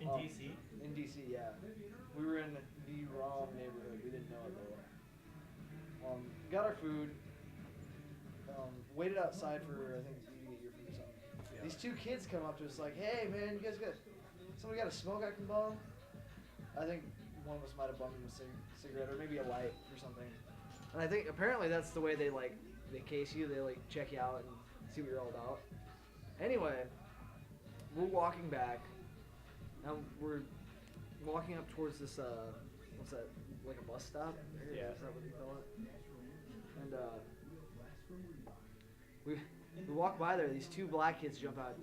In DC? In DC, yeah. We were in the wrong neighborhood. We didn't know it though. Got our food. Waited outside for I think you to get your food or something. Yeah. These two kids come up to us like, "Hey man, you guys got somebody got a smoke I can bum?" I think one of us might have bummed him a cigarette or maybe a light or something. And I think apparently that's the way they case you. They check you out and see what you're all about. Anyway, we're walking back, and we're walking up towards this what's that, like a bus stop? Yeah. Is that what you call it? And we walk by there. These two black kids jump out.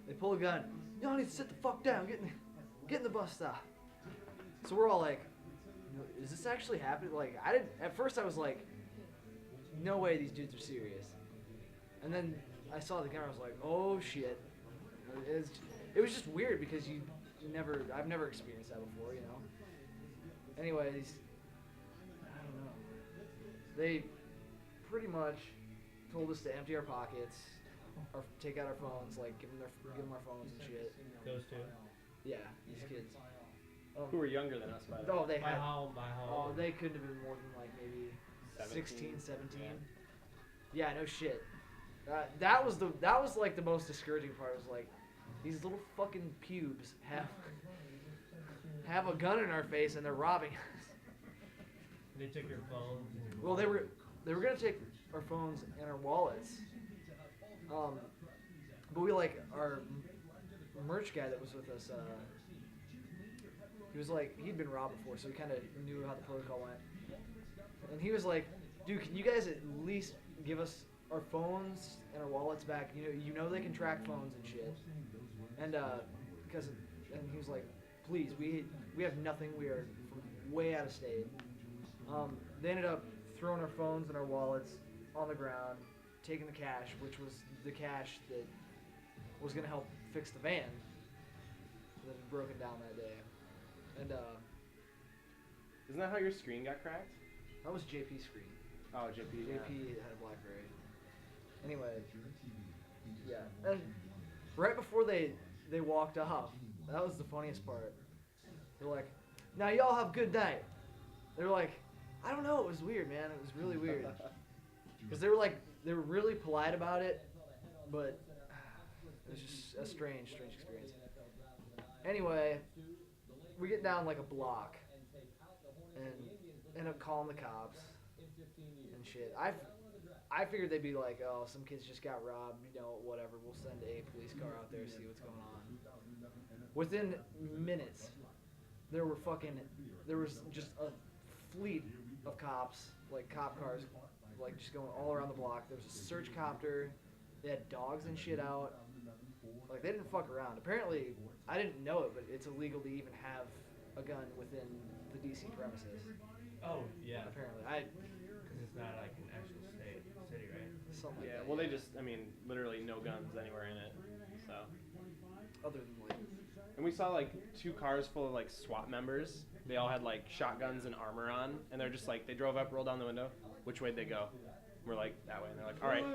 They pull a gun. Y'all need to sit the fuck down. Get in the bus stop. So we're all like, is this actually happening? Like, I didn't. At first, I was like, no way, these dudes are serious. And then I saw the camera. I was like, oh shit. It was just weird because I've never experienced that before, you know. Anyways, I don't know. They pretty much told us to empty our pockets, or take out our phones, like give them our phones and shit. Those two? Yeah, these kids. Who were younger than us, by the way. Oh, they By had. how Oh, they couldn't have been more than like maybe 16, 17. Yeah, no shit. That was like the most discouraging part. Was like, these little fucking pubes have a gun in our face and they're robbing us. They took your phones. And your Well, they were gonna take our phones and our wallets. But we our merch guy that was with us. He was like, he'd been robbed before, so he kind of knew how the protocol went. And he was like, dude, can you guys at least give us our phones and our wallets back? You know they can track phones and shit. And he was like, please, we have nothing. We are way out of state. They ended up throwing our phones and our wallets on the ground, taking the cash, which was the cash that was gonna help fix the van that had broken down that day. And Isn't that how your screen got cracked? that was JP's screen. Oh, JP. JP had a BlackBerry. Anyway, yeah. And right before they walked off, that was the funniest part. They're like, "Now y'all have a good night." They're like, I don't know. It was weird, man. It was really weird. Because they were really polite about it, but it was just a strange experience. Anyway, we get down like a block and end up calling the cops and shit. I figured they'd be like, oh, some kids just got robbed, whatever. We'll send a police car out there, see what's going on. Within minutes, there was just a fleet of cops, like cop cars, like just going all around the block. There was a search copter. They had dogs and shit out. Like, they didn't fuck around. Apparently, I didn't know it, but it's illegal to even have a gun within the DC premises. Oh, yeah. Apparently. Because it's not like an actual city, right? Something like Yeah, that. well, they just, literally no guns anywhere in it, so. Other than, And we saw, two cars full of, SWAT members. They all had, shotguns and armor on, and they're just, they drove up, rolled down the window. Which way'd they go? We're like, that way. And they're like, all right,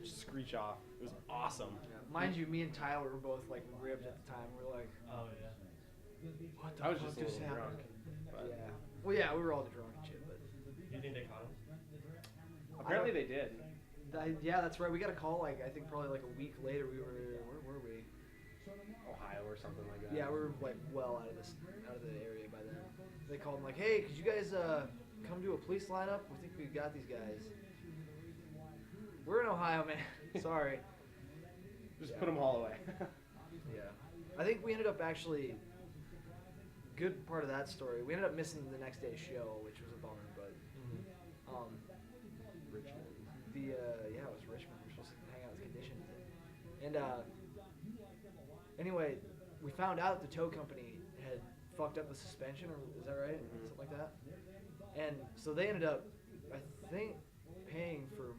just screech off. It was awesome. yeah. Mind you, me and Tyler were both, ribbed at the time. We were like, Oh, yeah. what the I was fuck just a just little happened? drunk. But Yeah. Well, yeah, we were all drunk and shit, but... Do you think they caught him? apparently they did. Yeah, that's right. We got a call, I think probably a week later. Where were we? Ohio or something like that. Yeah, we were well out of the area by then. They called them hey, could you guys come to a police lineup? We think we got these guys. We're in Ohio, man. Sorry. Just put them all away. Yeah. I think we ended up actually, good part of that story, we ended up missing the next day's show, which was a bummer, but Richmond. it was Richmond. We were supposed to hang out with Conditions. And anyway, we found out the tow company had fucked up the suspension, or is that right? Mm-hmm. Something like that. And so they ended up, I think, paying for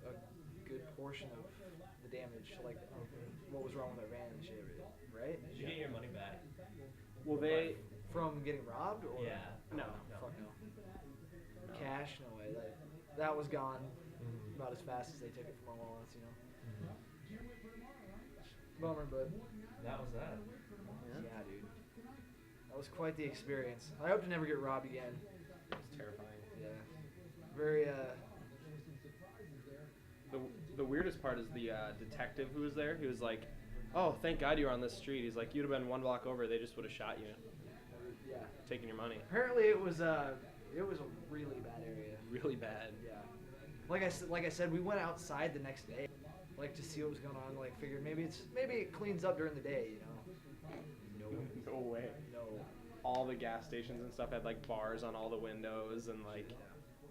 a good portion of the damage, what was wrong with our van and shit, right? Did you get your money back? Well, they... From getting robbed, or Yeah. No. Fuck no. Cash, no way. That was gone about as fast as they took it from our wallets, Bummer, but That was that. yeah. was quite the experience. I hope to never get robbed again. It's terrifying. Yeah. Very The weirdest part is the detective who was there. He was like, "Oh, thank God you were on this street." He's like, "You'd have been one block over. They just would have shot you, yeah. taking your money." Apparently it was a really bad area. Really bad. Yeah. Like I said, we went outside the next day, like to see what was going on. Like figured maybe it cleans up during the day, you know. No way. No. All the gas stations and stuff had like bars on all the windows and like Yeah.